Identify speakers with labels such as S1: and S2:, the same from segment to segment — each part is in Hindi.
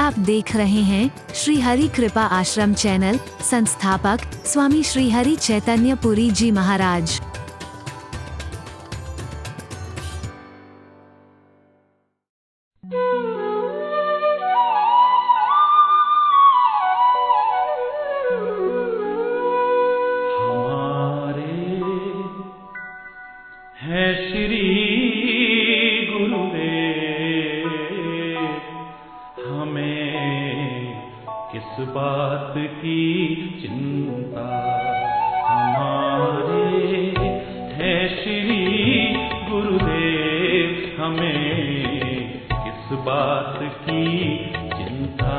S1: आप देख रहे हैं श्री हरि कृपा आश्रम चैनल। संस्थापक स्वामी श्री हरि चैतन्य पुरी जी महाराज।
S2: किस बात की चिंता हमारे है श्री गुरुदेव, हमें किस बात की चिंता।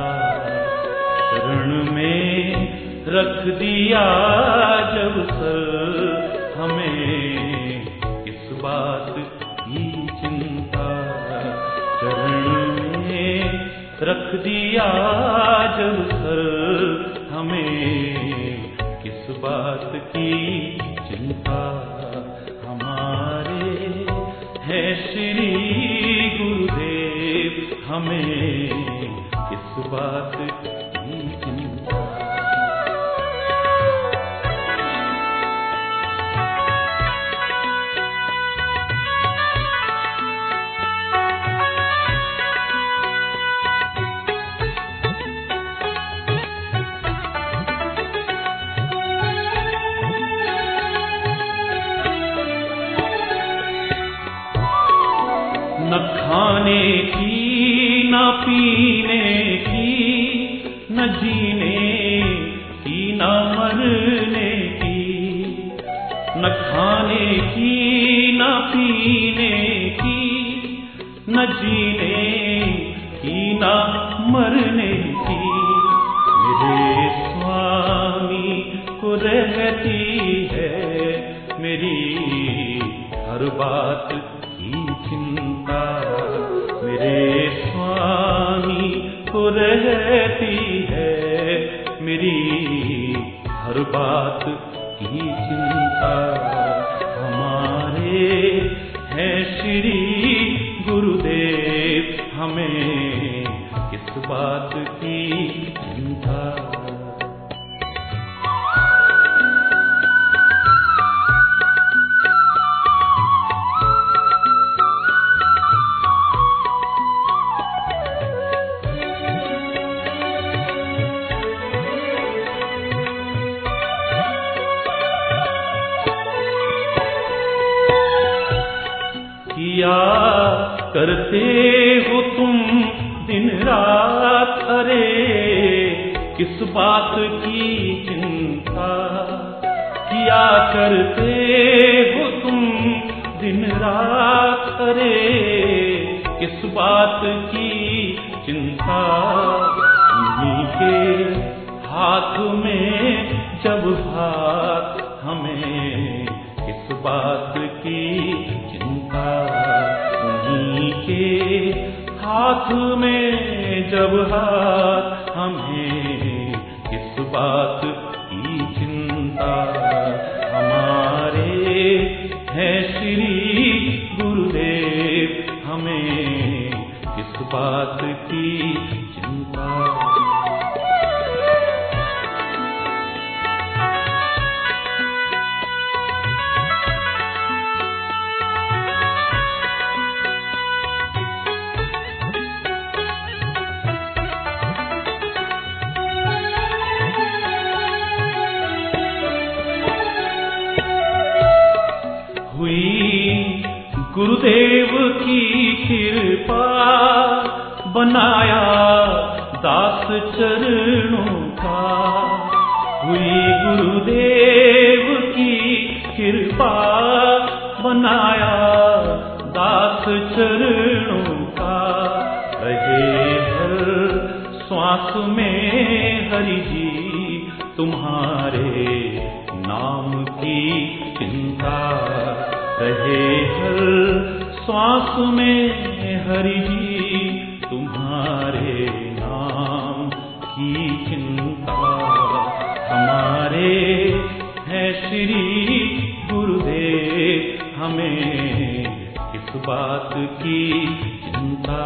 S2: शरण में रख दिया जब सर, हमें किस बात की चिंता। शरण में रख दिया जब सर, हमें किस बात की चिंता। हमारे है श्री गुरुदेव, हमें किस बात की चिंता। न खाने की न पीने की, न जीने की न मरने की। न खाने की न पीने की, न जीने की न मरने की। मेरे स्वामी को रहती है मेरी हर बात की चिंता। मेरे स्वामी को रहती है मेरी हर बात की चिंता। हमारे हैं श्री गुरुदेव, हमें किस बात की चिंता। किया करते हो तुम दिन रात, अरे किस बात की चिंता। किया करते हो तुम दिन रात, अरे किस बात की चिंता। उन्हीं के हाथ में जब हाथ, हमें किस बात की चिंता। उन्हीं के हाथ में जब हाथ, हमें किस बात की चिंता। हमारे हैं श्री गुरुदेव, हमें किस बात की चिंता। गुरुदेव की कृपा, बनाया दास चरणों का। हुई गुरुदेव की कृपा, बनाया दास चरणों का। रहे हर श्वास में हरि जी तुम्हारे नाम की चिंता। रहे हर श्वास में हरि जी तुम्हारे नाम की चिंता। हमारे हैं श्री गुरुदेव, हमें किस बात की चिंता।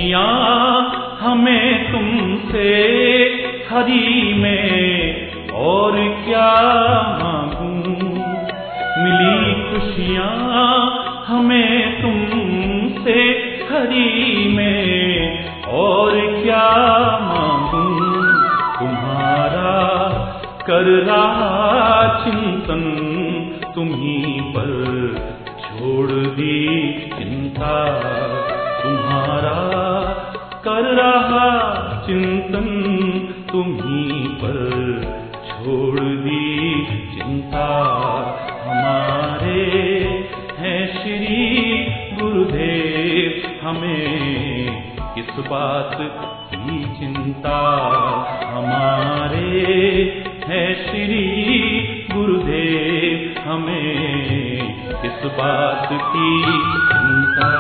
S2: खुशियाँ हमें तुमसे हरी में और क्या मांगूं। मिली खुशियाँ हमें तुमसे हरी में और क्या मांगूं। तुम्हारा कर रहा चिंतन तुम्हीं पर छोड़ दी चिंता। तुम्हारा कर रहा चिंतन तुम्हीं पर छोड़ दी चिंता। हमारे हैं श्री गुरुदेव हमें किस बात की चिंता। हमारे हैं श्री गुरुदेव हमें किस बात की चिंता।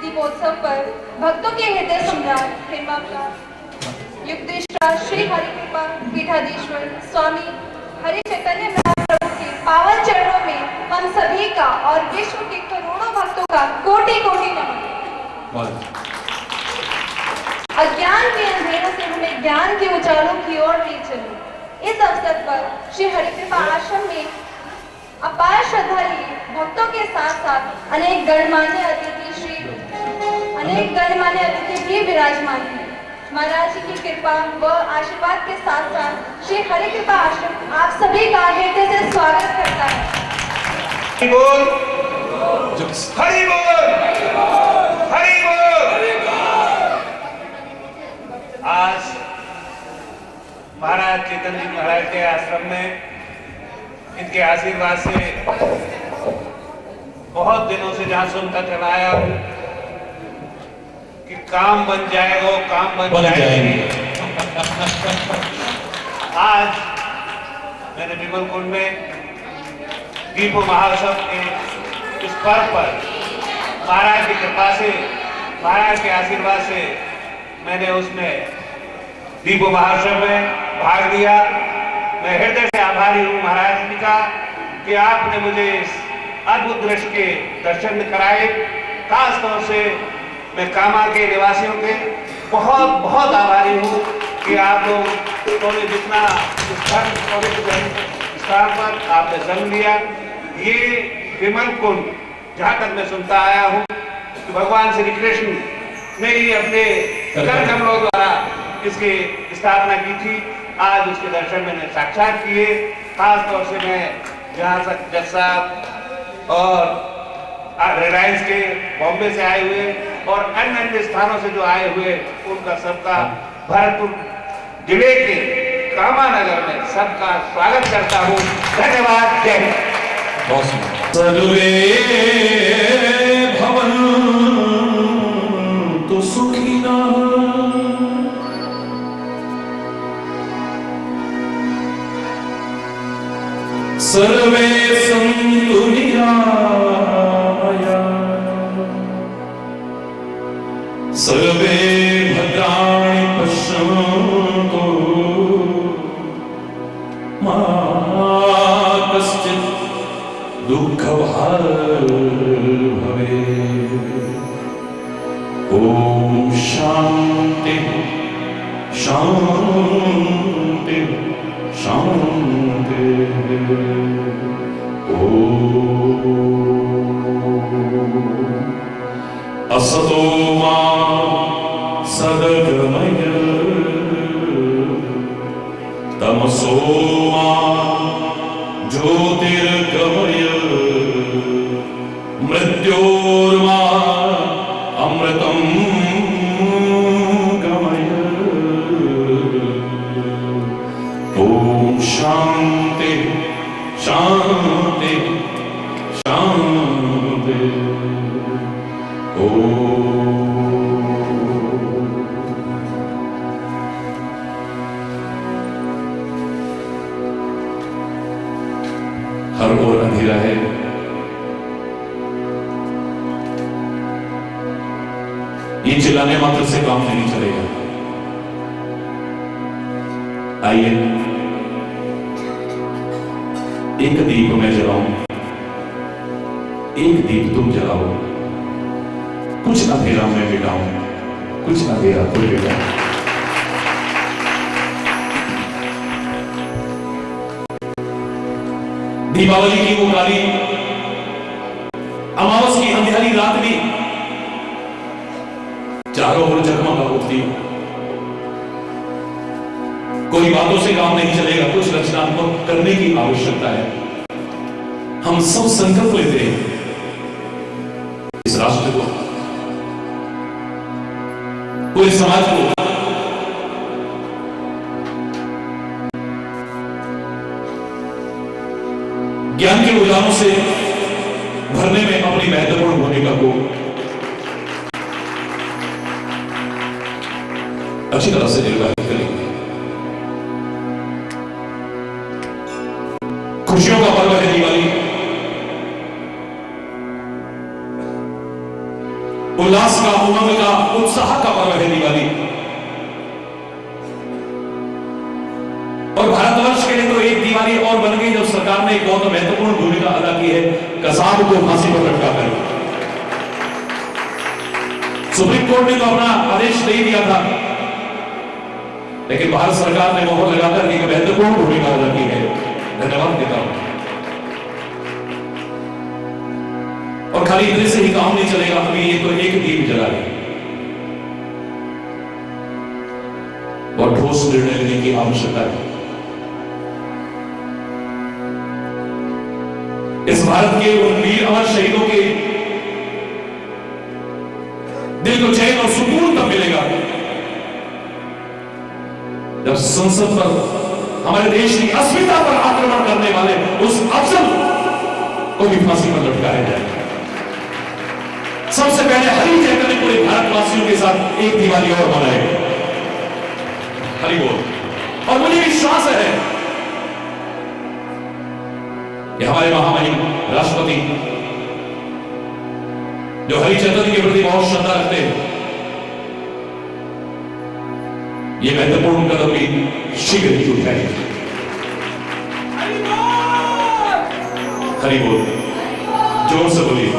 S3: दीपोत्सव पर भक्तों के हृदय सम्राट प्रेमावतार युक्तेश्वर श्री हरि कृपा पीठाधीश्वर स्वामी हरि चैतन्य महाप्रभु के पावन चरणों में हम सभी का और विश्व के करोड़ों भक्तों का कोटि कोटि नमन। अज्ञान के अंधेरों से हमें ज्ञान के उजालों की ओर ले चले। इस अवसर पर श्री हरि कृपा आश्रम में अपार श्रद्धा लिए भक्तों के साथ साथ अनेक गणमान्य अतिथि भी विराजमान हैं। महाराज जी की कृपा व आशीर्वाद के साथ साथ श्री हरि कृपा आश्रम आप सभी का हृदय से स्वागत करता है।
S4: बोल, हरि बोल, हरि बोल। आज महाराज चैतन्य जी महाराज के आश्रम में इनके आशीर्वाद से बहुत दिनों से जहां सुनता चला आया हूं कि काम बन जाएगा, काम बन जाएंगे। आज मैंने विमल कुंड में दीप महोत्सव के इस पर्व पर महाराज की कृपा से, महाराज के आशीर्वाद से मैंने उसमें दीप महोत्सव में भाग लिया। मैं हृदय से आभारी हूँ महाराज जी का कि आपने मुझे इस अद्भुत दृश्य के दर्शन कराए। खास तौर से मैं कामा के निवासियों के बहुत बहुत आभारी हूँ कि आप लोगों ने जितना स्थान पर आपने जन्म लिया। ये विमल कुंड जहाँ तक मैं सुनता आया हूँ कि भगवान श्री कृष्ण ने ही अपने कर कमलों द्वारा इसकी स्थापना की थी। आज उसके दर्शन मैंने साक्षात किए। खास तौर से मैं जहाँ तक जज साहब और रिलायंस के बॉम्बे से आए हुए और अन्य अन्य स्थानों से जो आए हुए उनका सबका भरतपुर जिले के कामानगर में सबका स्वागत करता हूँ। धन्यवाद। जय हिंद।
S2: सर्वे भवन्तु सुखिनः सर्वे सन्तु निरामया सर्वे भद्राणि पश्यन्तु मा कश्चित् दुःखभाग् भवेत्। ॐ शान्ति शान्ति शान्ति। असतो मा सद्गमय तमसो मा ज्योतिर्गमय मृत्योर्मा अमृतं गमय। ॐ शान्ति शान्ति शान्ति। हर ओर अंधेरा है। ये चिल्लाने मात्र से काम नहीं चलेगा। आइए एक दीप मैं जलाऊं, एक दीप तुम जलाओ। कुछ अंधेरा मैं मिटाऊं, कुछ अंधेरा तुम मिटाओ। दीपावली की वो काली अमावस की अंधेरी रात भी चारों ओर जगमगा उठती। कोई बातों से काम नहीं चलेगा, कुछ रचनात्मक करने की आवश्यकता है। हम सब संकल्प लेते हैं इस राष्ट्र को, पूरे समाज को ज्ञान के उजालों से भरने में अपनी महत्वपूर्ण भूमिका को अच्छी तरह से निर्वाहित करेंगे। खुशियों का पर्व है दिवाली, उल्लास का, उमंग का, उत्साह का पर्व है दिवाली। और भारतवर्ष के लिए तो एक दिवाली और बन गई जब सरकार ने एक बहुत महत्वपूर्ण भूमिका अदा की है, कसाब को फांसी पर लटकाकर। सुप्रीम कोर्ट ने तो अपना आदेश दे दिया था, लेकिन भारत सरकार ने मोहर लगाकर एक महत्वपूर्ण भूमिका अदा की है। धन्यवाद देता हूं। और खाली इतने से ही काम नहीं चलेगा, अभी ये तो एक दीप जला है। और ठोस निर्णय लेने की आवश्यकता है। इस भारत के उन वीर अमर शहीदों के दिल को चैन और सुकून तब मिलेगा जब संसद पर हमारे देश की अस्मिता पर आक्रमण करने वाले उस अफसर को भी फांसी पर लटकाया जाएगा। सबसे पहले हरि चैतन्य पूरे भारतवासियों के साथ एक दिवाली और मनाएगा। हरि बोल। और मुझे विश्वास है कि हमारे महामहिम राष्ट्रपति जो हरि चैतन्य के प्रति बहुत श्रद्धा रखते हैं, ये महत्वपूर्ण कदम भी शीघ्र ही उठाएंगे। हरि बोल। जोर से बोलिए।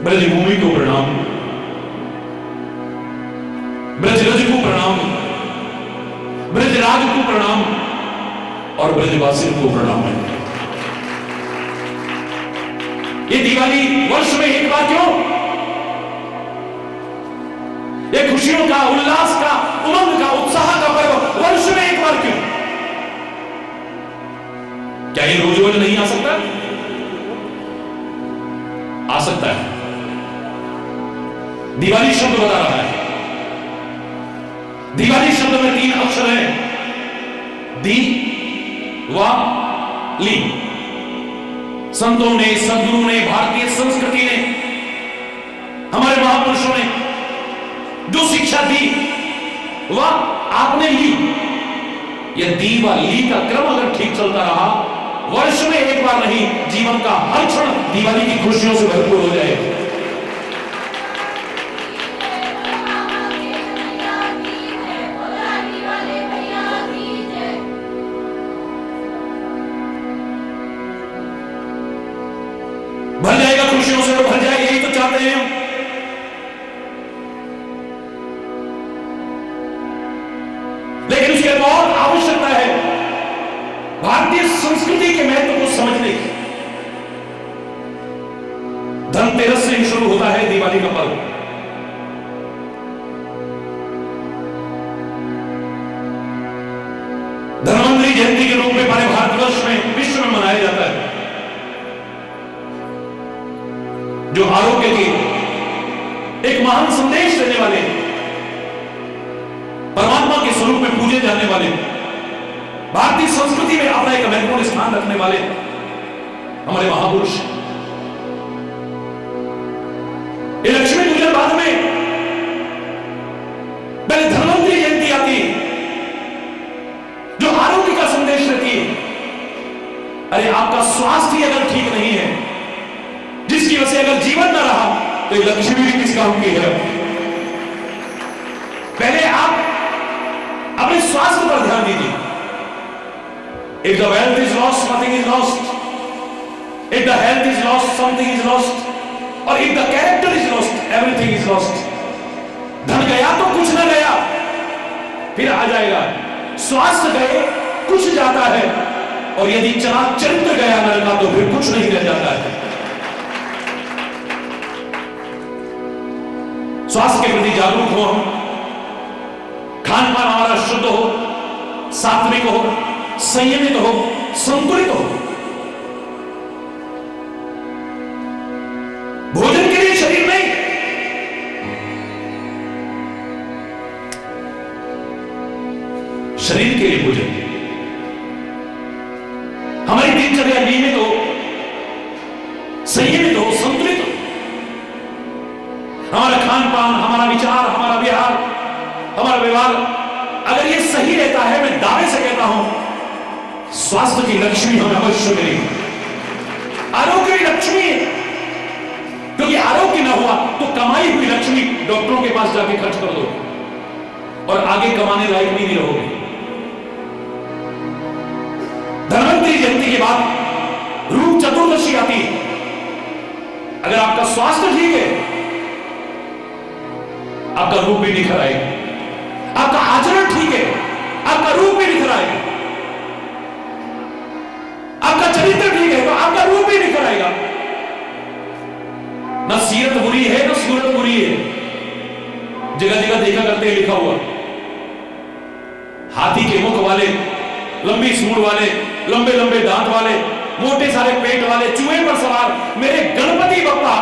S2: ब्रजभूमि को प्रणाम, ब्रजरज को प्रणाम, ब्रजराज को प्रणाम और ब्रजवासी को प्रणाम है। ये दिवाली वर्ष में एक बार क्यों? ये खुशियों का, उल्लास का, उमंग का, उत्साह का पर्व वर्ष में एक बार क्यों? क्या ये रोज रोज नहीं आ सकता? आ सकता है। दिवाली शब्द बता रहा है। दिवाली शब्द में 3 अक्षर हैं, दी वा ली। संतों ने, सदगुरु ने, भारतीय संस्कृति ने, हमारे महापुरुषों ने जो शिक्षा दी वह आपने ली। यह दी व ली का क्रम अगर ठीक चलता रहा, वर्ष में एक बार नहीं, जीवन का हर क्षण दिवाली की खुशियों से भरपूर हो जाए। भर जाएगा खुशियों से, भर जाए, यही तो चाहते हैं हम। लेकिन उसके बहुत आवश्यकता है भारतीय संस्कृति के महत्व को समझने की। धनतेरस से ही शुरू होता है दिवाली का पर्व। धन्वंतरि जयंती के रूप में हमारे भारतवर्ष में, विश्व में मनाया जाता है, जो आरोग्य के एक महान संदेश देने वाले, परमात्मा के स्वरूप में पूजे जाने वाले, भारतीय संस्कृति में अपना एक महत्वपूर्ण स्थान रखने वाले हमारे महापुरुष। ये लक्ष्मी पूजन बाद में पहले धन्वंतरि जयंती आती है, जो आरोग्य का संदेश देती है। अरे आपका स्वास्थ्य अगर ठीक नहीं है, जिसकी वजह से अगर जीवन न रहा, तो ये लक्ष्मी भी किस काम की है? पहले आप अपने स्वास्थ्य पर ध्यान दीजिए। If the wealth is lost, nothing is lost. If the health is lost, something is lost. और if the character is lost, everything is lost. धन गया तो कुछ न गया, फिर आ जाएगा। स्वास्थ्य गए कुछ जाता है, और यदि चरित्र गया न रखा तो फिर कुछ नहीं रह जाता है। स्वास्थ्य के प्रति जागरूक हो हम, खान पान हमारा शुद्ध हो, सात्विक हो, संयमित हो, संतुलित हो। भोजन के लिए शरीर नहीं, शरीर के लिए भोजन। हमारी दिनचर्या नियमित हो, संयमित हो, संतुलित हो। हमारा खान पान, हमारा विचार, हमारा व्यवहार, हमारा व्यवहार अगर ये सही रहता है, मैं दावे से कहता हूं, स्वास्थ्य की लक्ष्मी हमें अवश्य मिलेगी। आरोग्य की लक्ष्मी है, क्योंकि आरोग्य ना हुआ तो कमाई हुई लक्ष्मी डॉक्टरों के पास जाके खर्च कर दो और आगे कमाने लायक भी नहीं रहोगे। धन्वंतरि जयंती के बाद रूप चतुर्दशी आती है। अगर आपका स्वास्थ्य ठीक है, आपका रूप भी निखर आएगा। आपका आचरण ठीक है, आपका रूप भी निखर आएगा। आपका चरित्र ठीक है तो आपका रूप भी निखर आएगा। ना सीरत बुरी है, ना सूरत बुरी है। जगह जगह देखा करते हैं लिखा हुआ, हाथी के मुख वाले, लंबी सूंड वाले, लंबे लंबे दांत वाले, मोटे सारे पेट वाले, चूहे पर सवार मेरे गणपति बप्पा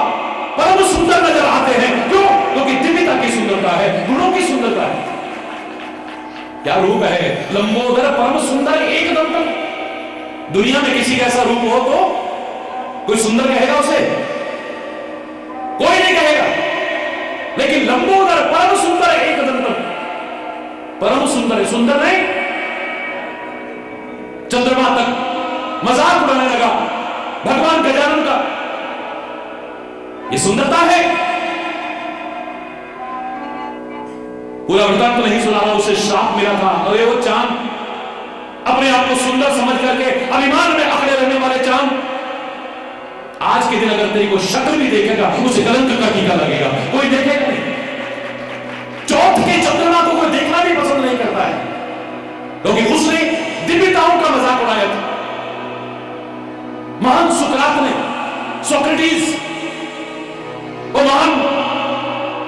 S2: परम सुंदर नजर आते हैं। क्यों? क्योंकि दिव्यता की सुंदरता है, गुणों की सुंदरता है। क्या रूप है, लंबोदर परम सुंदर एकदम। दुनिया में किसी का ऐसा रूप हो तो कोई सुंदर कहेगा उसे? कोई नहीं कहेगा। लेकिन लंबोदर परम सुंदर एकदम, परम सुंदर है, सुंदर नहीं। चंद्रमा तक मजाक उड़ाने लगा भगवान गजानन का। ये सुंदरता है। पूरा वृत्तांत तो नहीं सुना रहा, उसे श्राप मिला था। अरे वो चांद, अपने आप को सुंदर समझ करके अभिमान में अकड़े रहने वाले चांद, आज के दिन अगर तेरी को शक्ल भी देखेगा उसे कलंक का टीका लगेगा, कोई देखेगा नहीं। चौथ के चंद्रमा को कोई देखना भी पसंद नहीं करता है, क्योंकि उसने दिव्यताओं का मजाक उड़ाया था। महान सुकरात ने, सोक्रेटिस, वो महान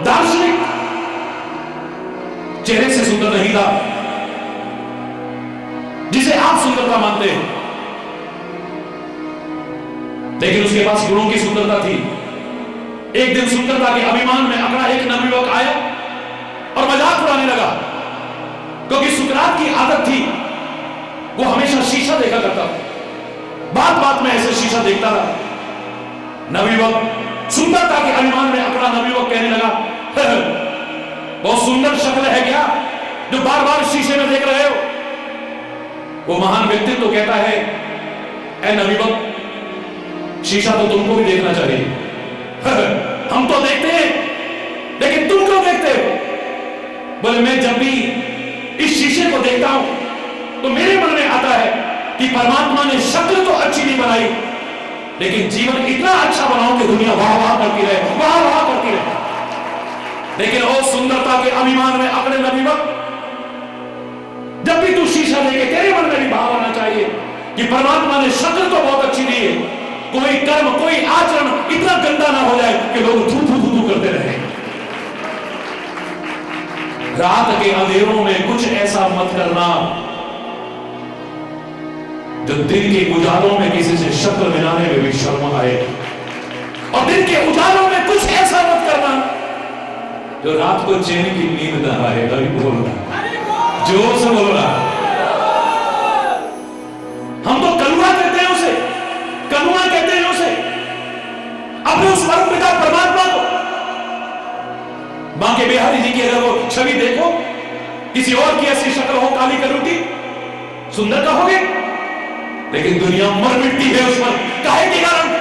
S2: दार्शनिक चेहरे से सुंदर नहीं था जिसे आप सुंदरता मानते हैं, लेकिन उसके पास गुणों की सुंदरता थी। एक दिन सुंदरता के अभिमान में अकड़ा एक नवयुवक आया और मजाक उड़ाने लगा, क्योंकि सुकरात की आदत थी, वो हमेशा शीशा देखा करता था, बात बात में ऐसे शीशा देखता था। नवयुवक सुंदरता के अभिमान में अकड़ा नवयुवक कहने लगा, बहुत सुंदर शक्ल है क्या जो बार बार शीशे में देख रहे हो? वो महान व्यक्तित्व तो कहता है, ऐ नवयुवक, शीशा तो तुमको भी देखना चाहिए। हम तो देखते हैं, लेकिन तुम क्यों देखते हो? बोले, मैं जब भी इस शीशे को देखता हूं तो मेरे मन में आता है कि परमात्मा ने शक्ल तो अच्छी नहीं बनाई, लेकिन जीवन इतना अच्छा बनाओ कि दुनिया वाह वाह करती रहे, वाह वाह करती रहे। लेकिन वो सुंदरता के अभिमान में अकड़े नवयुवक, जब भी तू शीशा देखे तेरे मन में भी भाव आना चाहिए कि परमात्मा ने शक्ल तो बहुत अच्छी दी है, कोई कर्म, कोई आचरण इतना गंदा ना हो जाए कि लोग थू थू थू थू करते रहे। रात के अंधेरों में कुछ ऐसा मत करना जो दिन के उजालों में किसी से शक्ल मिलाने में भी शर्म आए, और दिन के उजालों में कुछ ऐसा मत करना जो रात को चैन की नींद ना आए। अभी बोल रहा, जोर से बोल रहा। हम तो कलुआ कहते हैं उसे, कलुआ कहते हैं उसे, अपने उस परम पिता परमात्मा को। बांके बिहारी जी की अगर वो छवि देखो, किसी और की ऐसी शक्ल हो काली कलूटी, सुंदर कहोगे, लेकिन दुनिया मर मिटती है उस पर, काहे के कारण?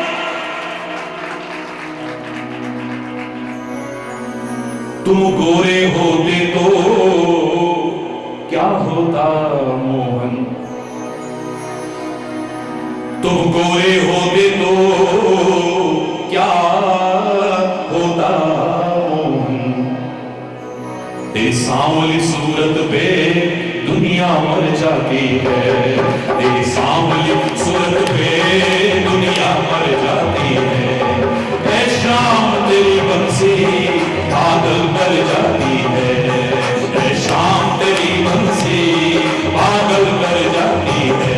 S2: तुम गोरे होते तो क्या होता मोहन, तुम गोरे होते तो क्या होता मोहन, तेरी सांवली सूरत पे दुनिया मर जाती है, तेरी सांवली सूरत पे दुनिया मर जाती है। ऐ शाम तेरी बंसी पागल कर जाती है, ऐ शाम तेरी बंसी पागल कर जाती है।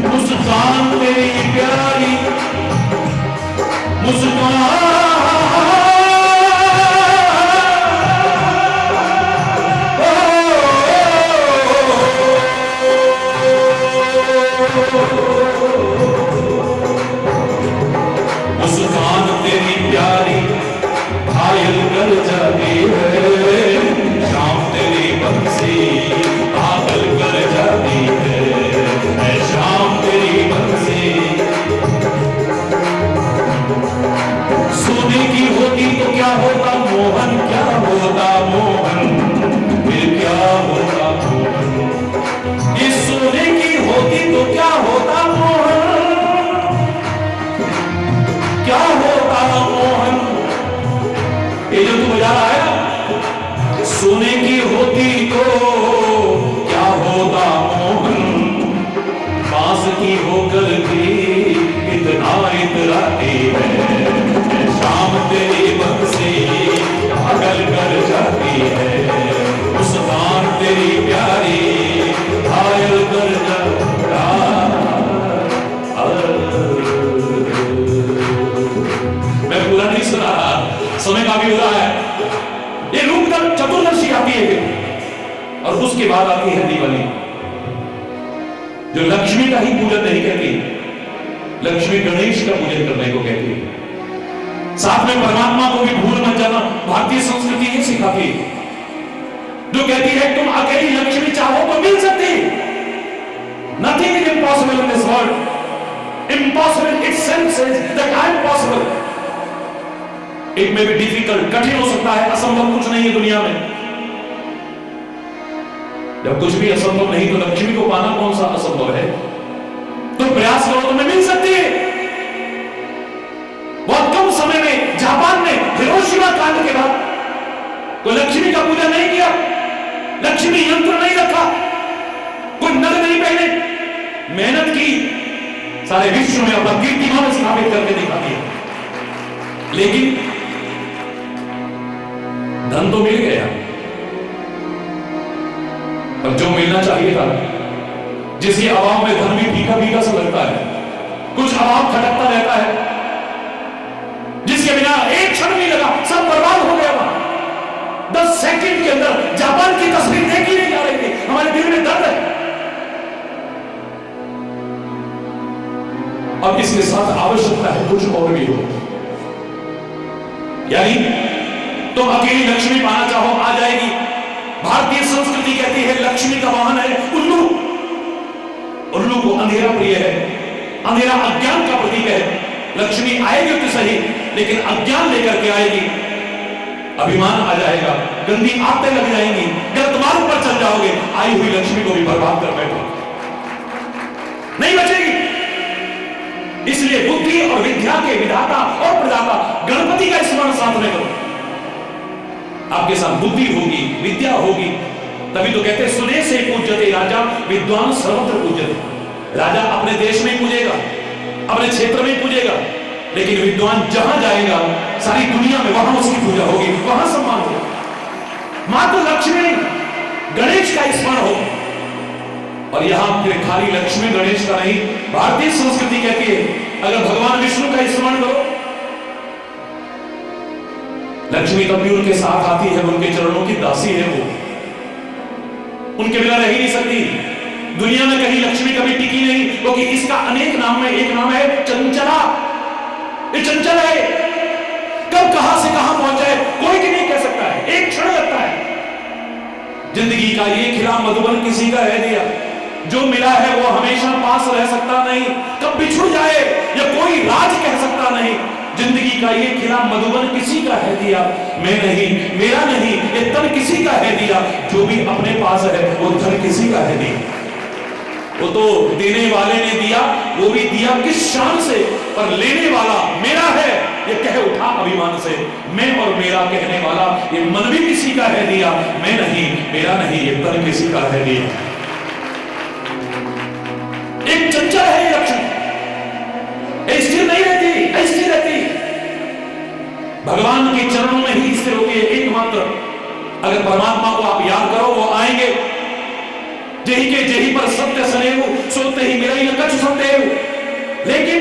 S2: मुस्कान तेरी प्यारी मुस्कान, मुस्कान तेरी प्यारी घायल कर जाती है, शाम तेरी बंसी पागल कर जाती है, शाम तेरी बंसी। सोने की होती तो क्या होता मोहन, क्या होता मोहन, फिर क्या होता मोहन, ये सोने की होती तो क्या होता मोहन, क्या होता मोहन। ये जो तू बजा रहा है ना, सोने की होती तो क्या होता मोहन, बांस की होकर भी इतना इतराती है, शाम तेरी बंसी पागल कर जाती है, मुस्कान तेरी प्यारी घायल कर जाती है। रहा है। ये रूप चतुर्दशी आती है फिर, और उसके बाद आती है दिवाली, जो लक्ष्मी का ही पूजन नहीं कहती, लक्ष्मी गणेश का पूजन करने को कहती है। साथ में परमात्मा को भी भूल मत जाना, भारतीय संस्कृति ही सिखाती है, जो कहती है तुम अकेली लक्ष्मी चाहो तो मिल सकती। Nothing is impossible in this world, impossible itself says that I am possible. It may be difficult, कठिन हो सकता है, असंभव कुछ नहीं है दुनिया में। जब कुछ भी असंभव नहीं तो लक्ष्मी को पाना कौन सा असंभव है? तो प्रयास करो, तुम्हें मिल सकती है। बहुत कम समय में जापान ने हिरोशिमा कांड के बाद कोई लक्ष्मी का पूजा नहीं किया, लक्ष्मी यंत्र नहीं रखा, कोई नग नहीं पहने, मेहनत की, सारे विश्व में अपना कीर्तिमान स्थापित करके दिखा दिया। लेकिन धन तो मिल गया, पर जो मिलना चाहिए था, जिस अभाव में धन भी फीका फीका सा लगता है, कुछ अभाव खटकता रहता है, जिसके बिना एक क्षण नहीं लगा, सब बर्बाद हो गया। वहां 10 सेकंड के अंदर जापान की तस्वीर देखी नहीं जा रही थी, हमारे दिल में दर्द है। अब इसके साथ आवश्यकता है कुछ और भी हो, यानी तुम अकेली लक्ष्मी पाना चाहो, आ जाएगी। भारतीय संस्कृति कहती है लक्ष्मी का वाहन है उल्लू। उल्लू को अंधेरा प्रिय है, अंधेरा अज्ञान का प्रतीक है। लक्ष्मी आएगी तो सही, लेकिन अज्ञान लेकर के आएगी, अभिमान आ जाएगा, गंदी आदतें लग जाएंगी, गलत मार्ग पर चल जाओगे, आई हुई लक्ष्मी को भी बर्बाद कर बैठो, नहीं बचेगी। इसलिए बुद्धि और विद्या के विधाता और प्रदाता गणपति का स्मरण साथ में करो। आपके साथ बुद्धि होगी, विद्या होगी, तभी तो कहते हैं सुने से पूज्यते राजा विद्वान सर्वत्र पूज्यते। राजा अपने देश में पूजेगा, अपने क्षेत्र में पूजेगा, लेकिन विद्वान जहां जाएगा सारी दुनिया में वहां उसकी पूजा होगी, वहां सम्मान होगा। मात्र लक्ष्मी गणेश का स्मरण हो, और यहां फिर खाली लक्ष्मी गणेश का नहीं, भारतीय संस्कृति कहती है अगर भगवान विष्णु का स्मरण करो, लक्ष्मी तब भी उनके साथ आती है, उनके चरणों की दासी है वो, उनके बिना रह ही नहीं सकती। दुनिया में कहीं लक्ष्मी कभी टिकी नहीं, क्योंकि इसका अनेक नाम में एक नाम है चंचला। ये चंचल है, कब कहां से कहां पहुंच जाए कोई भी नहीं कह सकता है, एक क्षण लगता है। जिंदगी का ये खिला मधुबन किसी का है दिया, जो मिला है वो हमेशा पास रह सकता नहीं, कब बिछुड़ जाए या कोई राज कह सकता नहीं। जिंदगी का ये खिला मधुबन किसी का है दिया, मैं नहीं, मेरा नहीं, ये तन किसी का है दिया, जो भी अपने पास है वो धन किसी का है दिया। वो तो देने वाले ने दिया, वो भी दिया किस शान से, पर लेने वाला मेरा है ये कह उठा अभिमान से। मैं और मेरा कहने वाला ये मन भी किसी का है दिया, मैं नहीं, मेरा नहीं, ये तन किसी का है दिया। एक चंचल है ये लक्ष्मी, स्थिर नहीं रहती, अस्थिर रहती, भगवान के चरणों में ही स्थिर होती है एकमात्र। अगर परमात्मा को आप याद करो वो आएंगे। जेहि के जेहि पर सत्य सनेहु सोते ही मेरा ही कछु संदेहु। लेकिन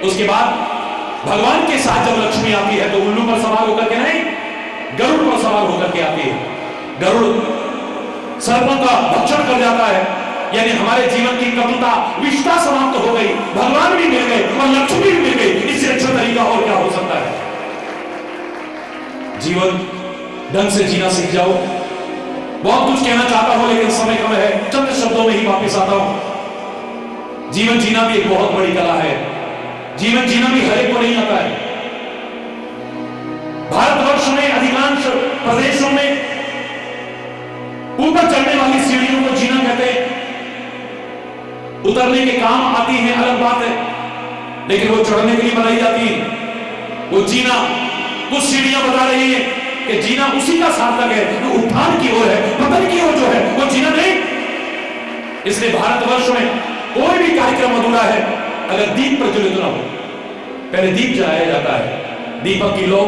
S2: उसके बाद भगवान के साथ जब लक्ष्मी आती है तो उल्लू पर सवार होकर के नहीं, गरुड़ पर सवार होकर के आती है। गरुड़ सर्पों का भक्षण कर जाता है, यानी हमारे जीवन की कटुता विषता समाप्त हो गई, भगवान भी मिल गए और लक्ष्मी भी मिल गई। इससे अच्छा तरीका और क्या हो सकता है? जीवन ढंग से जीना सीख जाओ। बहुत कुछ कहना चाहता हूं लेकिन समय कम है, चंद शब्दों में ही वापस आता हूं। जीवन जीना भी एक बहुत बड़ी कला है, जीवन जीना भी हर एक को नहीं आता है। भारतवर्ष में अधिकांश प्रदेशों में ऊपर चढ़ने वाली सीढ़ियों को जीना कहते हैं, उतरने के काम आती है अलग बात है, लेकिन वो चढ़ने के लिए बनाई जाती है। वो जीना, कुछ सीढ़ियां बता रही है कि जीना उसी का सार्थक है जो उत्थान की ओर है, पतन की ओर जो है वो जीना नहीं। इसलिए भारतवर्ष में कोई भी कार्यक्रम अधूरा है अगर दीप प्रज्वलित ना हो। पहले दीप जलाया जाता है, दीपक की लौ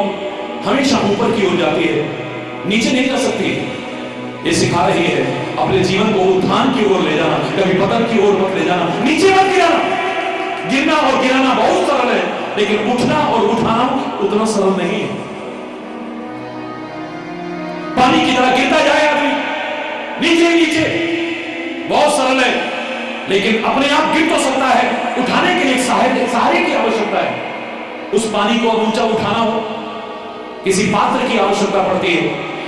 S2: हमेशा ऊपर की ओर जाती है, नीचे नहीं जा सकती। ये सिखा रही है अपने जीवन को उत्थान की ओर ले जाना, कभी पतन की ओर मत ले जाना, नीचे मत गिराना। गिरना और गिराना बहुत सरल है, लेकिन उठना और उठाना उतना सरल नहीं है। नीचे ही नीचे, बहुत सरल है, लेकिन अपने आप गिर तो सकता है, उठाने के लिए सहारे की आवश्यकता है। उस पानी को अब ऊंचा उठाना हो, किसी पात्र की आवश्यकता पड़ती है,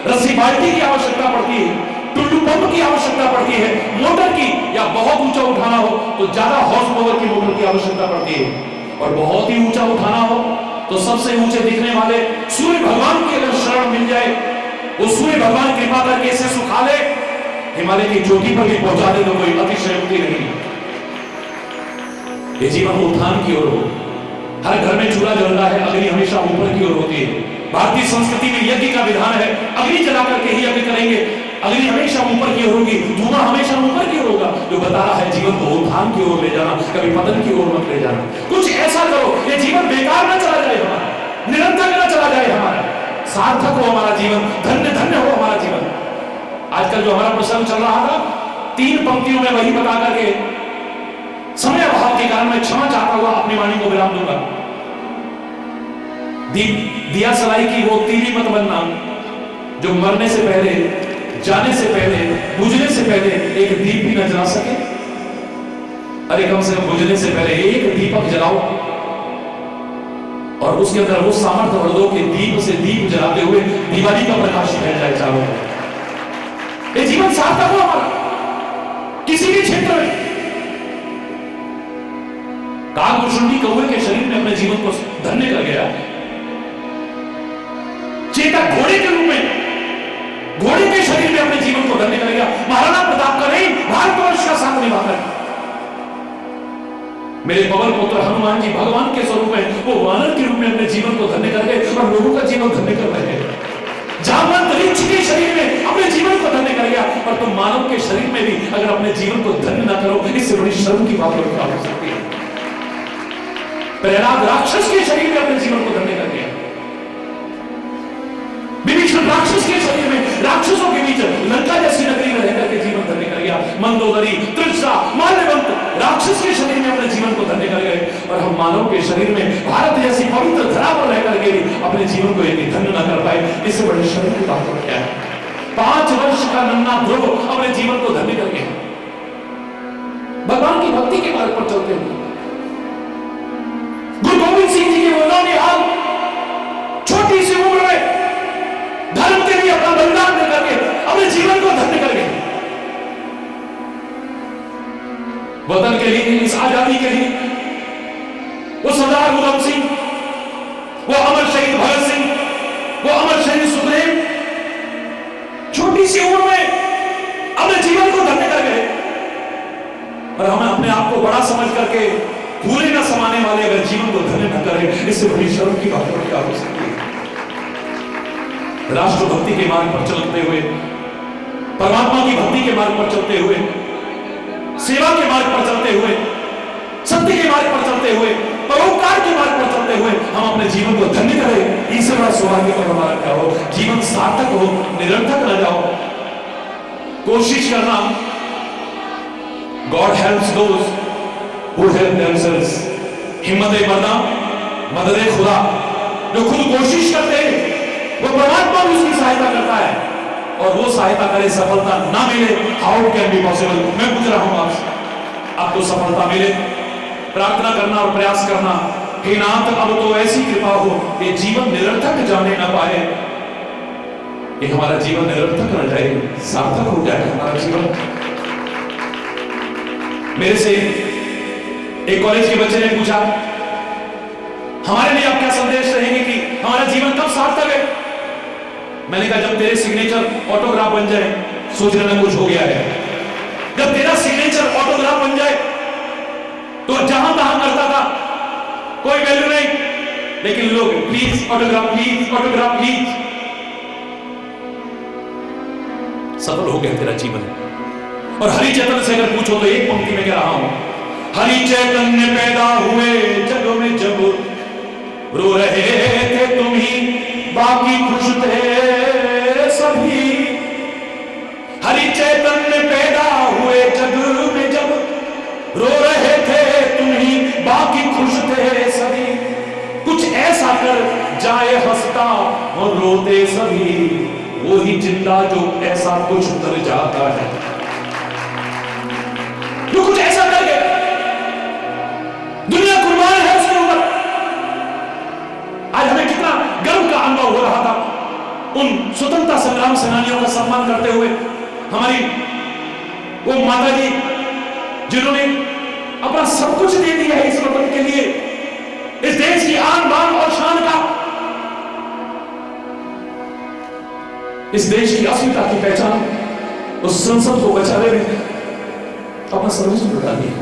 S2: रस्सी बाल्टी की आवश्यकता पड़ती है, टुल्लू पंप की आवश्यकता पड़ती है, मोटर की, या बहुत ऊंचा उठाना हो तो ज्यादा हॉर्स पावर की मोटर की आवश्यकता पड़ती है, और बहुत ही ऊंचा उठाना हो तो सबसे ऊंचे दिखने वाले सूर्य भगवान की अगर शरण मिल जाए, वो सूर्य भगवान कृपा करके इसे सुखा ले, हिमालय की चोटी पर भी पहुंचा दे, तो कोई अतिशयोक्ति नहीं। ये जीवन उत्थान की ओर हो। हर घर में चूल्हा जल रहा है, अग्नि हमेशा ऊपर की ओर होती है। भारतीय संस्कृति में यज्ञ का विधान है, अग्नि जला करके ही यज्ञ करेंगे, अग्नि हमेशा ऊपर की ओर होगी, धुआं हमेशा ऊपर की ओर होगा, जो बता रहा है जीवन को उत्थान की ओर ले जाना, कभी पतन की ओर मत ले जाना। कुछ ऐसा करो ये जीवन बेकार ना चला जाए हमारा, निरंतर ना चला जाए हमारा, सार्थक हो हमारा जीवन, धन्य धन्य हो हमारा जीवन। आजकल जो हमारा प्रसंग चल रहा था, 3 पंक्तियों में वही बता करके समय अभाव के कारण मैं क्षमा चाहता हुआ अपनी वाणी को विराम दूंगा। दिया सलाई की वो तीली मत बनना जो मरने से पहले, जाने से पहले, बुझने से पहले एक दीप भी न जला सके। अरे कम से कम बुझने से पहले एक दीपक जलाओ, और उसके अंदर वो सामर्थ्य भर दो कि दीप से दीप जलाते हुए दिवाली का प्रकाश फैल जाए चारों ओर। ये जीवन सार्थक हो हमारा किसी भी क्षेत्र में। काकभूषुंडी कौवे के शरीर में अपने जीवन को धन्य कर गया। चेतक घोड़े के रूप में, घोड़े के शरीर में अपने जीवन को धन्य कर गया। महाराणा प्रताप का नहीं, भारतवर्ष का साथ निभाकर। मेरे पवन पुत्र हनुमान जी भगवान के स्वरूप में वो वानर के रूप में अपने जीवन को धन्य कर गए, और लोगों का जीवन धन्य कर रहे हैं। जामवंत के शरीर में अपने जीवन को धन्य कर गया, और तुम मानव के शरीर में भी अगर अपने जीवन को धन्य ना करो, इससे बड़ी शर्म की बात और क्या हो सकती है। प्रहलाद राक्षस के शरीर में अपने जीवन को धन्य कर गया। विभीषण राक्षस के शरीर में, राक्षसों के बीच लंका जैसी नगरी में रहकर के जीवन धन्य कर गया। मंदोदरी, तृषा, माल्यवंत राक्षस के शरीर में अपने जीवन को धन्य कर गए, और हम मानव के शरीर में भारत जैसी पवित्र धरा पर रहकर के अपने जीवन को यदि धन्य न कर पाए, इससे बड़ी शर्म की बात और क्या है। 5 वर्ष का नन्हा ध्रुव अपने जीवन को धन्य कर गया, भगवान की भक्ति के मार्ग पर चलते हुए। गुरु गोविंद सिंह जी के उन्होंने हाल छोटी सी उम्र में धर्म के लिए अपना बलिदान दे करके अपने जीवन को धन्य कर गए। वतन के लिए, इस आजादी के लिए वो सरदार उधम सिंह, वो अमर शहीद भगत सिंह, वो अमर शहीद सुखदेव छोटी सी उम्र में अपने जीवन को धन्य कर गए। और हमें अपने आप को बड़ा समझ करके पूरे न समाने वाले अगर जीवन को धन्य न करें, इससे बड़ी शर्म की बात और क्या हो सकती है। राष्ट्रभक्ति के मार्ग पर चलते हुए, परमात्मा की भक्ति के मार्ग पर चलते हुए, सेवा के मार्ग पर चलते हुए, सत्य के मार्ग पर चलते हुए, परोपकार के मार्ग पर चलते हुए हम अपने जीवन को धन्य करें। इससे बड़ा सौभाग्य पर हमारा क्या हो, जीवन सार्थक हो, निरर्थक न जाओ। कोशिश करना, God helps those who help themselves. हिम्मत मरना, मदद खुदा। जो खुद कोशिश करते हैं वो परमात्मा भी उसकी सहायता करता है, और वो सहायता करे, सफलता ना मिले, हाउ कैन बी पॉसिबल। मैं पूछ रहा हूं आपसे, आपको सफलता मिले, प्रार्थना करना और प्रयास करना, हे नाथ अब तो ऐसी कृपा हो कि जीवन निरर्थक जाने ना पाए, कि हमारा जीवन निरर्थक न जाए, सार्थक हो जाए हमारा जीवन। मेरे से एक कॉलेज के बच्चे ने पूछा, हमारे लिए आप क्या संदेश रहेंगे कि हमारा जीवन कब सार्थक है? मैंने कहा, जब तेरे सिग्नेचर ऑटोग्राफ बन जाए, सोचने में कुछ हो गया है। जब तेरा सिग्नेचर ऑटोग्राफ बन जाए, तो जहां तहां करता था, कोई वैल्यू नहीं, लेकिन लोग please autograph, please autograph, please. सफल हो गया तेरा जीवन। और हरि चैतन्य से अगर पूछो तो एक पंक्ति में कह रहा हूं, हरि चैतन्य पैदा हुए जग में जब, रो रहे थे तुम ही, बाकी खुश थे सभी। हरि चैतन्य पैदा हुए जग में जब, रो रहे थे तुम ही, बाकी खुश थे सभी। कुछ ऐसा कर जाए हंसता और रोते सभी, वो ही जिंदा जो ऐसा कुछ कर जाता है, जो कुछ ऐसा कर गया, दुनिया कुर्बान है उसके ऊपर। आज हमें कितना गर्व का अनुभव हो रहा था उन स्वतंत्रता संग्राम सेनानियों का सम्मान करते हुए। हमारी वो माता जी जिन्होंने अपना सब कुछ दे दिया है इस वतन के लिए, इस देश की आन बान और शान का, इस देश की अस्मिता की पहचान, उस संसद को बचाने में अपना सर्वस्व लगा दिया।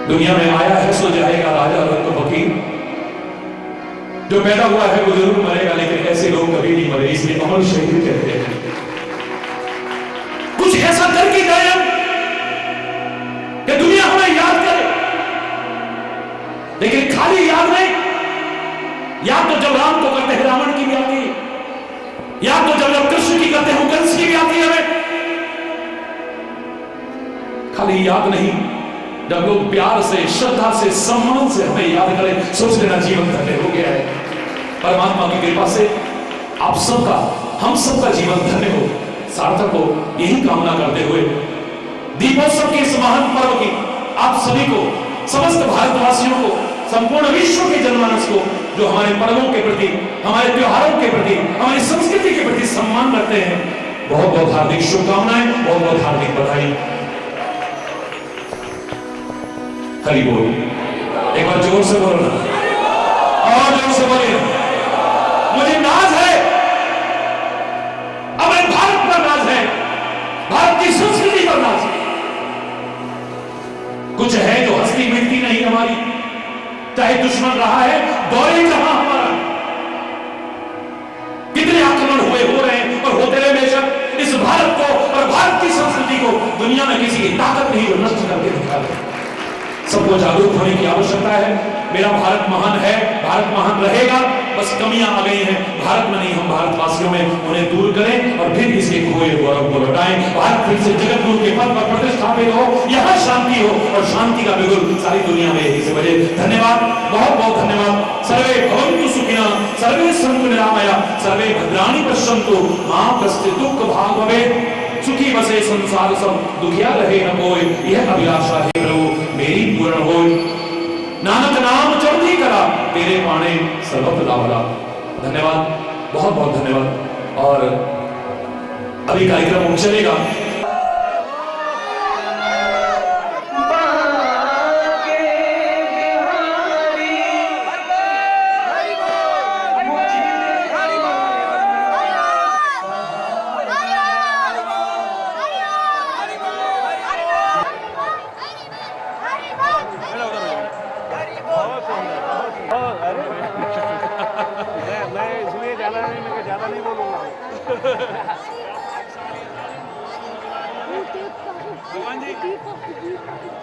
S2: दुनिया में आया है सो जाएगा राजा रंग फकीर, जो पैदा हुआ है वो जरूर मरेगा, लेकिन ऐसे लोग कभी नहीं मरे, इसलिए अमर शहीद कहते हैं। कुछ ऐसा करके गए कि दुनिया हमें याद करे, लेकिन खाली याद नहीं। याद तो जब राम को करते हैं रावण की भी आती है, याद तो जब कृष्ण की करते हैं कंस की भी आती है हमें। खाली याद नहीं, जब लोग प्यार से, श्रद्धा से, सम्मान से हमें याद करें, सोच लेना जीवन धन्य हो गया है। परमात्मा की कृपा से आप सबका, हम सबका जीवन धन्य हो, सार्थक हो, यही कामना करते हुए दीपोत्सव के इस महान पर्व की आप सभी को, समस्त भारतवासियों को, संपूर्ण विश्व के जनमानस को, जो हमारे पर्वों के प्रति, हमारे त्योहारों के प्रति, हमारी संस्कृति के प्रति सम्मान करते हैं, बहुत बहुत हार्दिक शुभकामनाएं, बहुत बहुत हार्दिक बधाई। हरि बोल। एक बार जोर से बोलो ना, और जोर से बोलिए। मुझे नाज है, अपने भारत पर नाज है, भारत की संस्कृति पर नाज है। कुछ है जो हस्ती मिटती नहीं हमारी, चाहे दुश्मन रहा है, दौरे जहां हमारा, कितने आक्रमण हुए, हो रहे हैं और होते रहे बेशक। इस भारत को और भारत की संस्कृति को दुनिया में किसी की ताकत नहीं जो नष्ट करके दिखा दे। सबको जागरूक होने की आवश्यकता है। मेरा भारत महान है, भारत महान रहेगा, बस कमियां आ गई हैं भारत में नहीं, हम भारतवासियों में, उन्हें दूर करें और फिर इसके खोए गौरव को लौटाएं। भारत फिर से जगत गुरु के पद पर प्रतिष्ठापित हो, यहाँ शांति हो और शांति का बिगुल सारी दुनिया में यही से बजे। धन्यवाद, बहुत बहुत धन्यवाद। सर्वे भवन्तु सुखिनः, सर्वे सन्तु निरामया, सर्वे भद्राणि पश्यन्तु, मा कश्चित् दुःख भाग् भवेत्। सुखी बसे संसार सब, दुखिया रहे न कोई, यह अभिलाषा है प्रभु मेरी पूर्ण हो। नानक नाम चढ़ती करा, तेरे पाने सर्वत्र लाभला। धन्यवाद, बहुत बहुत धन्यवाद। और अभी कार्यक्रम चलेगा।
S4: मैं इसलिए ज्यादा नहीं बोलूंगा। भगवान जी,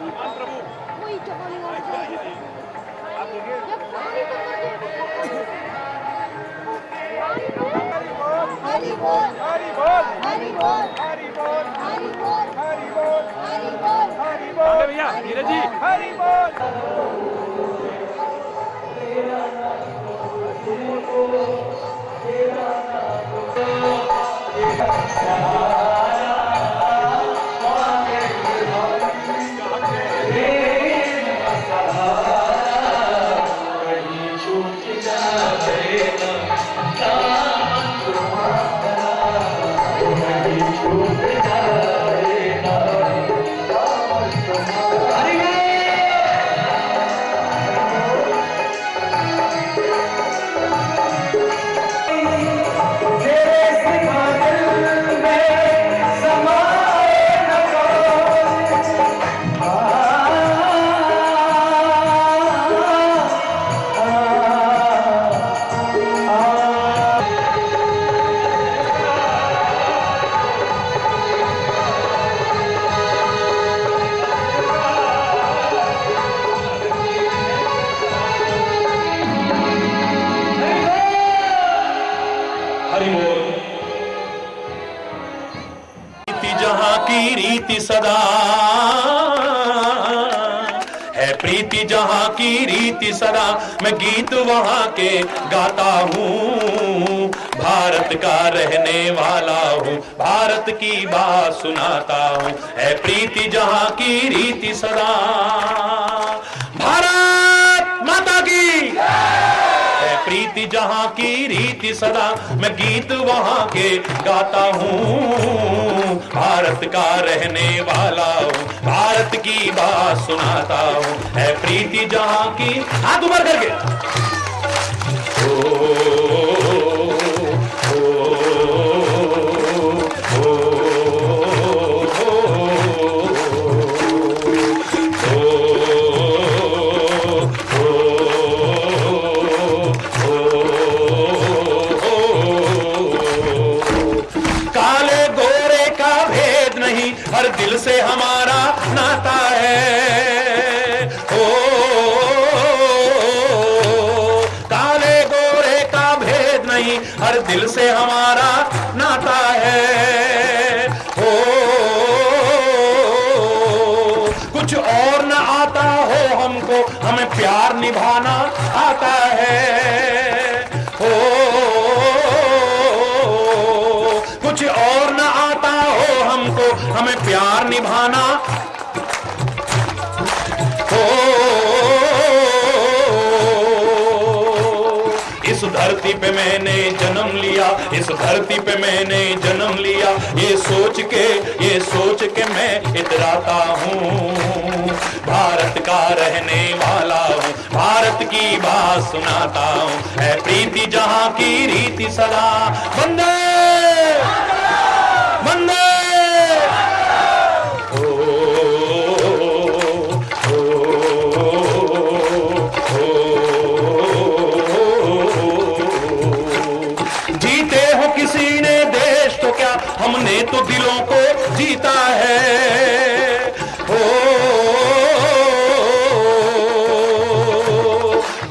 S4: भगवान प्रभु, आप देखिए। हरि बोल, हरि बोल, हरि बोल, हरि बोल, हरि बोल, हरि बोल, हरि बोल, हरि बोल। भैया नीरज जी, हरि बोल।
S2: रीति सदा है, प्रीति जहां
S5: जहां की रीति सदा, मैं गीत वहां के गाता हूँ। भारत का रहने वाला हूँ, भारत की बात सुनाता हूँ। है प्रीति जहां की रीति सदा, भारत माता की है प्रीति जहां की रीति सदा, मैं गीत वहां के गाता हूँ। भारत का रहने वाला हूँ, भारत की बात सुनाता हूँ। है प्रीति जहां की, हाथ ऊपर करके हर दिल से हमारा नाता है। ओ काले गोरे का भेद नहीं, हर दिल से हमारा नाता है। ओ कुछ और न आता हो हमको, हमें प्यार निभाना आता है। ओ कुछ और न आता हो हमको, हमें प्यार निभाना। हो इस धरती पे मैंने जन्म लिया, इस धरती पे मैंने जन्म लिया, ये सोच के मैं इतराता हूँ। भारत का रहने वाला हूँ, भारत की बात सुनाता हूँ। है प्रीति जहाँ की रीति सदा, वंदे वंदे। जीते हो किसी ने देश तो क्या, हमने तो दिलों को जीता है। ओ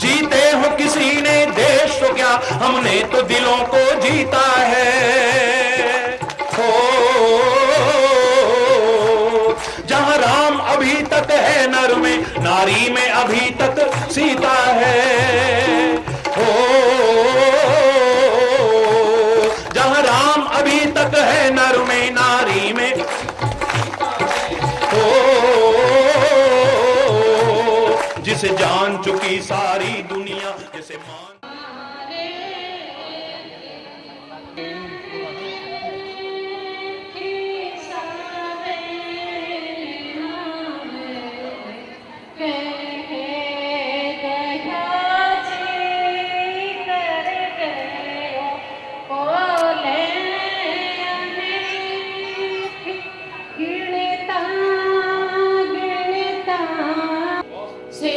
S5: जीते हो किसी ने देश तो क्या, हमने तो दिलों को जीता है। ओ जहां राम अभी तक है नर में, नारी में अभी तक सीता है। ओ जहां राम अभी तक है नर में, नारी में। ओ जिसे जान चुकी सारी दुनिया, जिसे मान
S6: से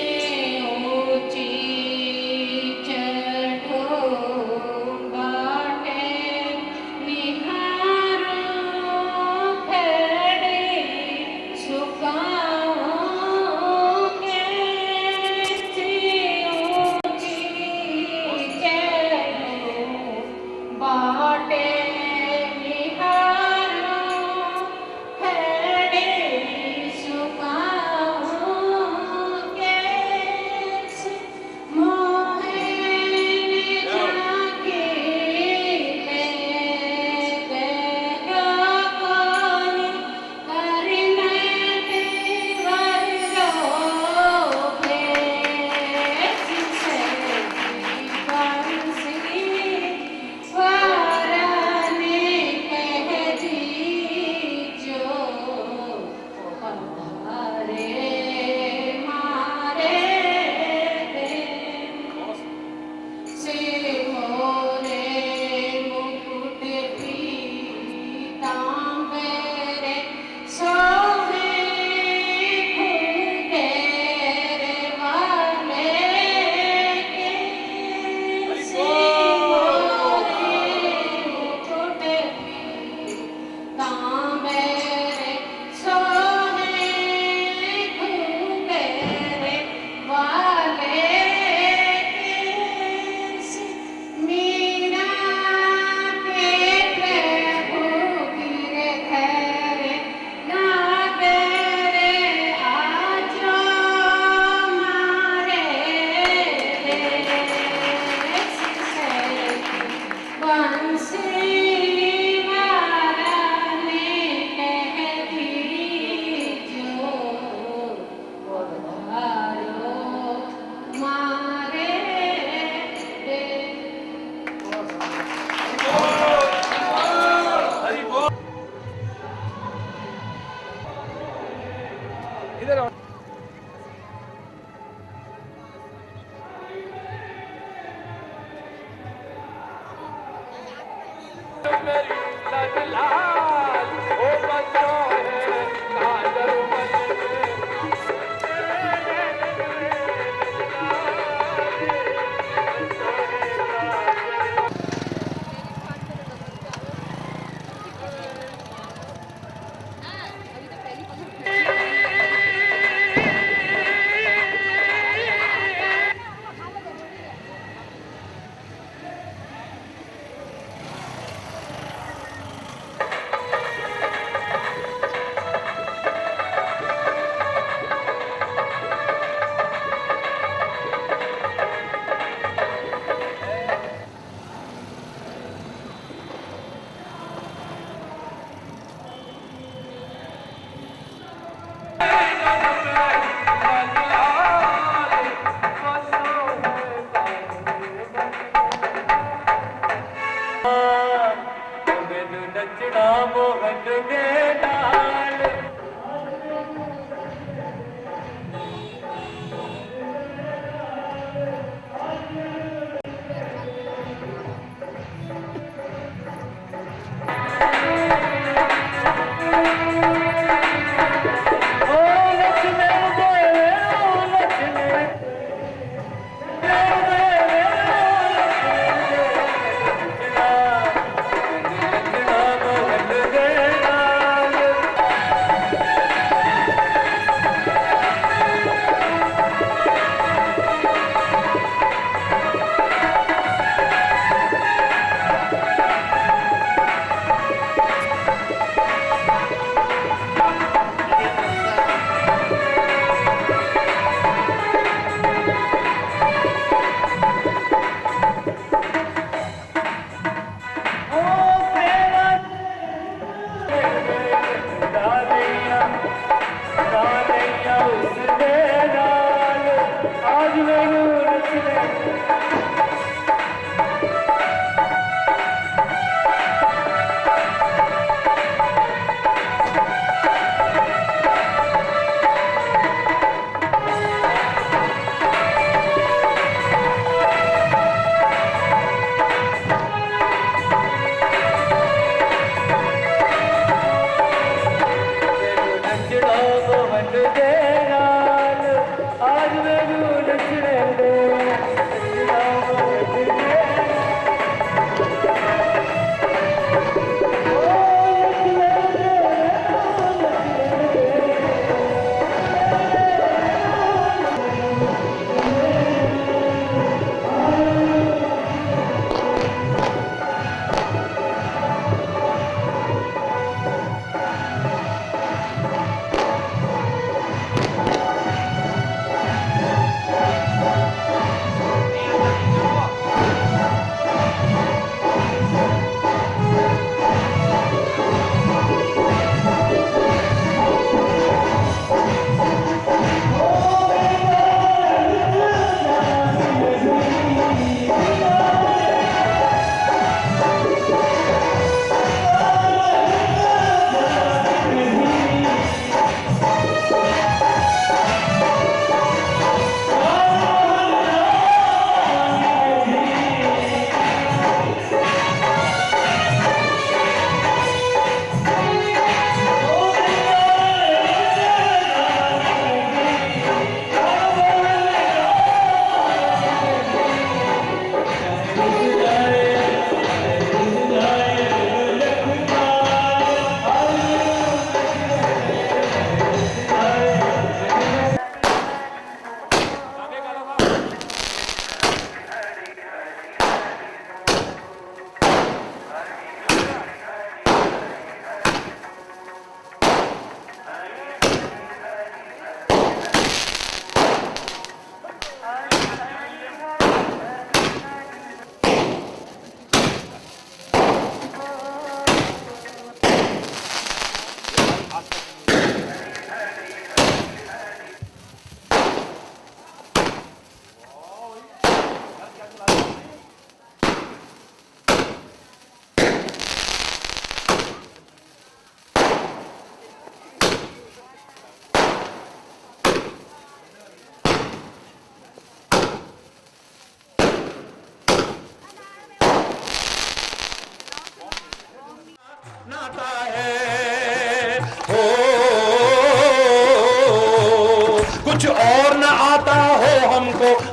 S6: ऊंची मेरी लजलाल, ओ बच्चों है काजल मन में।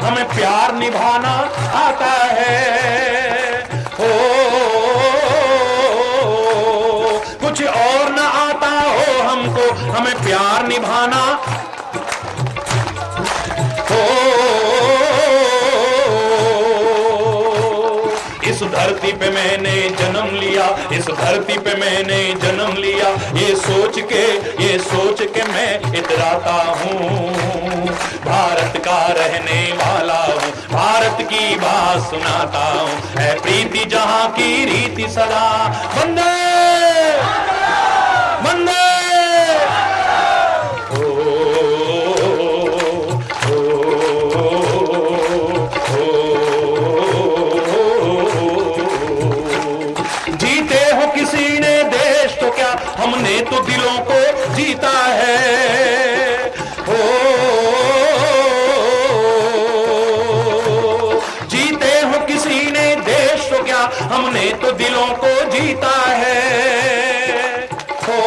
S5: हमें प्यार निभाना आता है। हो कुछ और न आता हो हमको, हमें प्यार निभाना हो। इस धरती पे मैंने जन्म लिया, इस धरती पे मैंने जन्म लिया, ये सोच के मैं इतराता हूँ। भारत का रहने वाला हूँ, भारत की बात सुनाता हूँ। है प्रीति जहाँ की रीति सदा, वंदे वंदे। किसी ने देश तो क्या, हमने तो दिलों को जीता है। हो जीते हो किसी ने देश तो क्या, हमने तो दिलों को जीता है। हो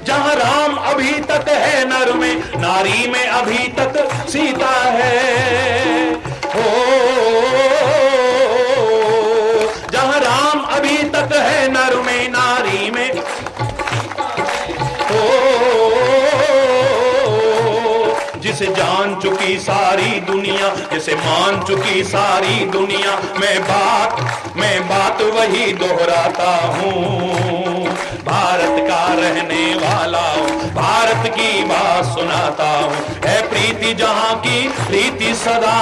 S5: जहां राम अभी तक है नर में, नारी में अभी तक सीता है। हो अभी तक है नर में, नारी में। ओ जिसे जान चुकी सारी दुनिया, जिसे मान चुकी सारी दुनिया, मैं बात वही दोहराता हूँ। भारत का रहने वाला हूँ, भारत की बात सुनाता हूँ। है प्रीति जहाँ की रीति सदा,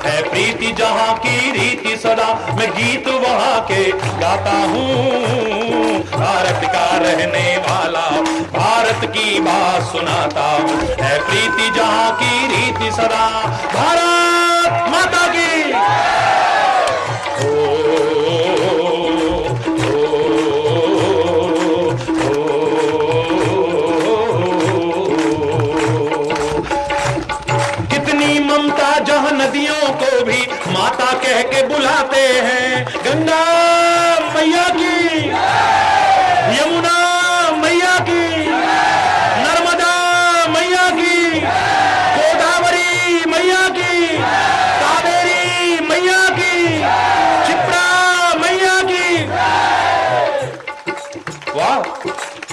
S5: है प्रीति जहाँ की रीति सदा, मैं गीत वहाँ के गाता हूँ। भारत का रहने वाला, भारत की बात सुनाता हूँ। है प्रीति जहाँ की रीति सदा, भारत माता की। कितनी ममता जहाँ नदियों को भी माता कह के बुलाते हैं। गंगा मैया की, यमुना मैया की, नर्मदा मैया की, गोदावरी मैया की, कावेरी मैया की, क्षिप्रा मैया की। वाह,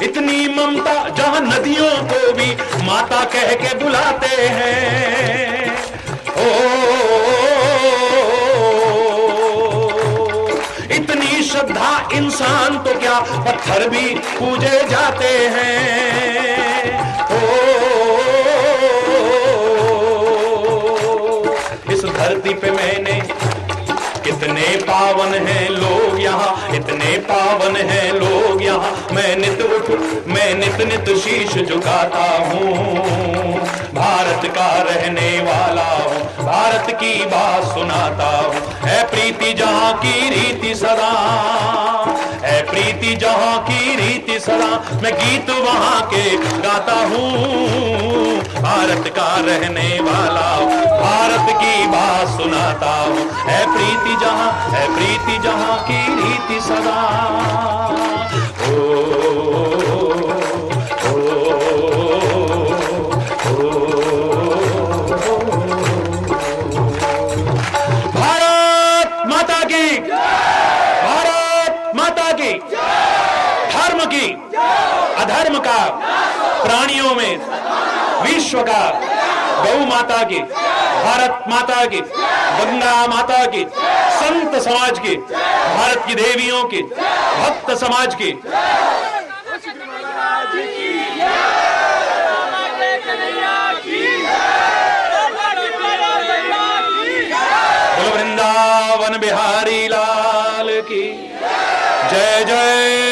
S5: इतनी ममता जहाँ नदियों को भी माता कह के बुलाते हैं। इतनी श्रद्धा इंसान तो क्या, पत्थर भी पूजे जाते हैं। इस धरती पे मैंने कितने पावन हैं लोग यहाँ, इतने पावन हैं लोग यहाँ। मैं नित शीश झुकाता हूँ। भारत का रहने वाला हूँ, भारत की बात सुनाता हूँ। है प्रीति जहाँ की रीति सदा, है प्रीति जहाँ की रीति सदा, मैं गीत वहाँ के गाता हूँ। भारत का रहने वाला हूँ, भारत की बात सुनाता हूँ। है प्रीति जहाँ की रीति सदा। भारत माता की, भारत माता की। धर्म की, अधर्म का, प्राणियों में, विश्व का, गौ माता की, भारत माता की, गंगा माता की, संत समाज की, भारत की देवियों की, भक्त समाज की। बोलो वृंदावन बिहारी लाल की जय जय।